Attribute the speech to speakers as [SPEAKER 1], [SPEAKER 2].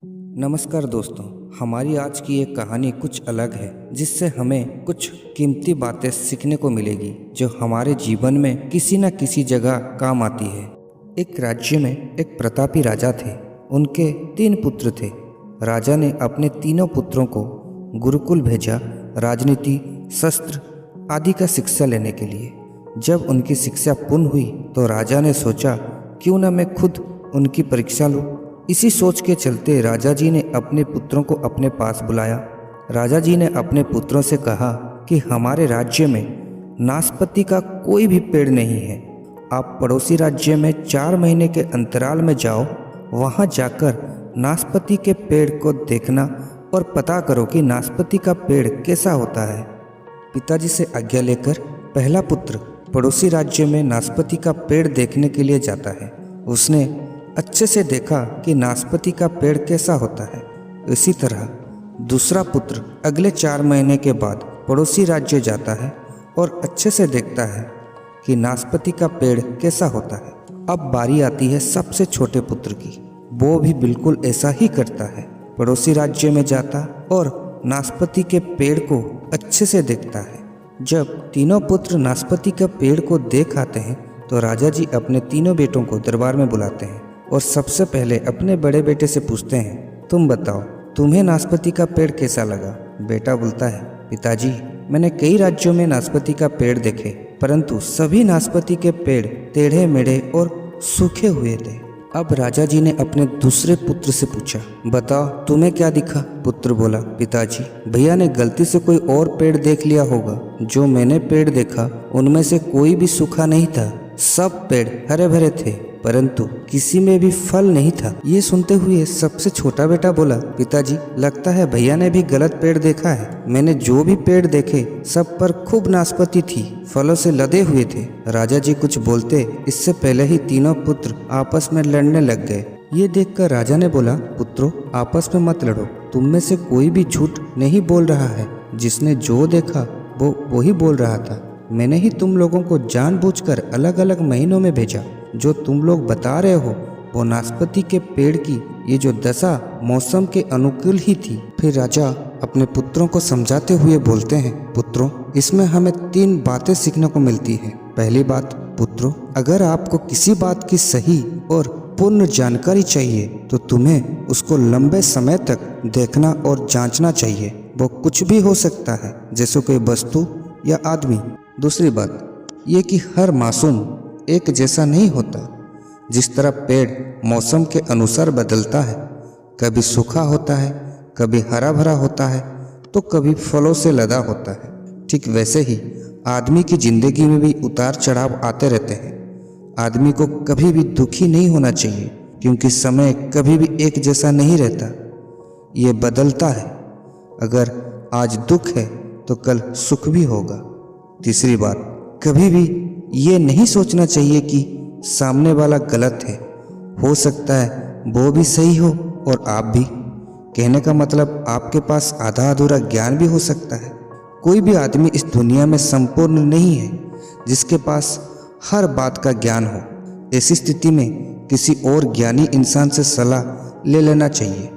[SPEAKER 1] नमस्कार दोस्तों, हमारी आज की एक कहानी कुछ अलग है जिससे हमें कुछ कीमती बातें सीखने को मिलेगी जो हमारे जीवन में किसी न किसी जगह काम आती है। एक राज्य में एक प्रतापी राजा थे। उनके 3 पुत्र थे। राजा ने अपने तीनों पुत्रों को गुरुकुल भेजा, राजनीति, शस्त्र आदि का शिक्षा लेने के लिए। जब उनकी शिक्षा पूर्ण हुई तो राजा ने सोचा क्यों न मैं खुद उनकी परीक्षा लूं। इसी सोच के चलते राजा जी ने अपने पुत्रों को अपने पास बुलाया। राजा जी ने अपने पुत्रों से कहा कि हमारे राज्य में नाशपाती का कोई भी पेड़ नहीं है। आप पड़ोसी राज्य में 4 महीने के अंतराल में जाओ, वहां जाकर नाशपाती के पेड़ को देखना और पता करो कि नाशपाती का पेड़ कैसा होता है। पिताजी से आज्ञा लेकर पहला पुत्र पड़ोसी राज्य में नाशपाती का पेड़ देखने के लिए जाता है। उसने अच्छे से देखा कि नाशपाती का पेड़ कैसा होता है। इसी तरह दूसरा पुत्र अगले 4 महीने के बाद पड़ोसी राज्य जाता है और अच्छे से देखता है कि नाशपाती का पेड़ कैसा होता है। अब बारी आती है सबसे छोटे पुत्र की। वो भी बिल्कुल ऐसा ही करता है। पड़ोसी राज्य में जाता और नाशपाती के पेड़ को अच्छे से देखता है। जब तीनों पुत्र नाशपाती का पेड़ को देख आते हैं तो राजा जी अपने तीनों बेटों को दरबार में बुलाते हैं और सबसे पहले अपने बड़े बेटे से पूछते हैं, तुम बताओ, तुम्हें नाशपाती का पेड़ कैसा लगा? बेटा बोलता है, पिताजी, मैंने कई राज्यों में नाशपाती का पेड़ देखे, परंतु सभी नाशपाती के पेड़ टेढ़े मेढ़े और सूखे हुए थे। अब राजा जी ने अपने दूसरे पुत्र से पूछा, बताओ तुम्हें क्या दिखा? पुत्र बोला, पिताजी, भैया ने गलती से कोई और पेड़ देख लिया होगा। जो मैंने पेड़ देखा उनमें से कोई भी सूखा नहीं था। सब पेड़ हरे भरे थे, परंतु किसी में भी फल नहीं था। ये सुनते हुए सबसे छोटा बेटा बोला, पिताजी, लगता है भैया ने भी गलत पेड़ देखा है। मैंने जो भी पेड़ देखे सब पर खूब नाशपाती थी, फलों से लदे हुए थे। राजा जी कुछ बोलते इससे पहले ही तीनों पुत्र आपस में लड़ने लग गए। ये देखकर राजा ने बोला, पुत्रों, आपस में मत लड़ो। तुम में से कोई भी झूठ नहीं बोल रहा है। जिसने जो देखा वो ही बोल रहा था। मैंने ही तुम लोगों को जानबूझकर अलग अलग महीनों में भेजा। जो तुम लोग बता रहे हो वो नाशपाती के पेड़ की ये जो दशा मौसम के अनुकूल ही थी। फिर राजा अपने पुत्रों को समझाते हुए बोलते हैं, पुत्रों, इसमें हमें 3 बातें सीखने को मिलती हैं। पहली बात, पुत्रों, अगर आपको किसी बात की सही और पूर्ण जानकारी चाहिए तो तुम्हें उसको लंबे समय तक देखना और जांचना चाहिए। वो कुछ भी हो सकता है, जैसे कोई वस्तु या आदमी। दूसरी बात ये कि हर मासूम एक जैसा नहीं होता। जिस तरह पेड़ मौसम के अनुसार बदलता है, कभी सूखा होता है, कभी हरा भरा होता है, तो कभी फलों से लदा होता है, ठीक वैसे ही आदमी की जिंदगी में भी उतार चढ़ाव आते रहते हैं। आदमी को कभी भी दुखी नहीं होना चाहिए, क्योंकि समय कभी भी एक जैसा नहीं रहता, ये बदलता है। अगर आज दुख है तो कल सुख भी होगा। तीसरी बात, कभी भी ये नहीं सोचना चाहिए कि सामने वाला गलत है। हो सकता है वो भी सही हो और आप भी। कहने का मतलब आपके पास आधा अधूरा ज्ञान भी हो सकता है। कोई भी आदमी इस दुनिया में संपूर्ण नहीं है जिसके पास हर बात का ज्ञान हो। ऐसी स्थिति में किसी और ज्ञानी इंसान से सलाह ले लेना चाहिए।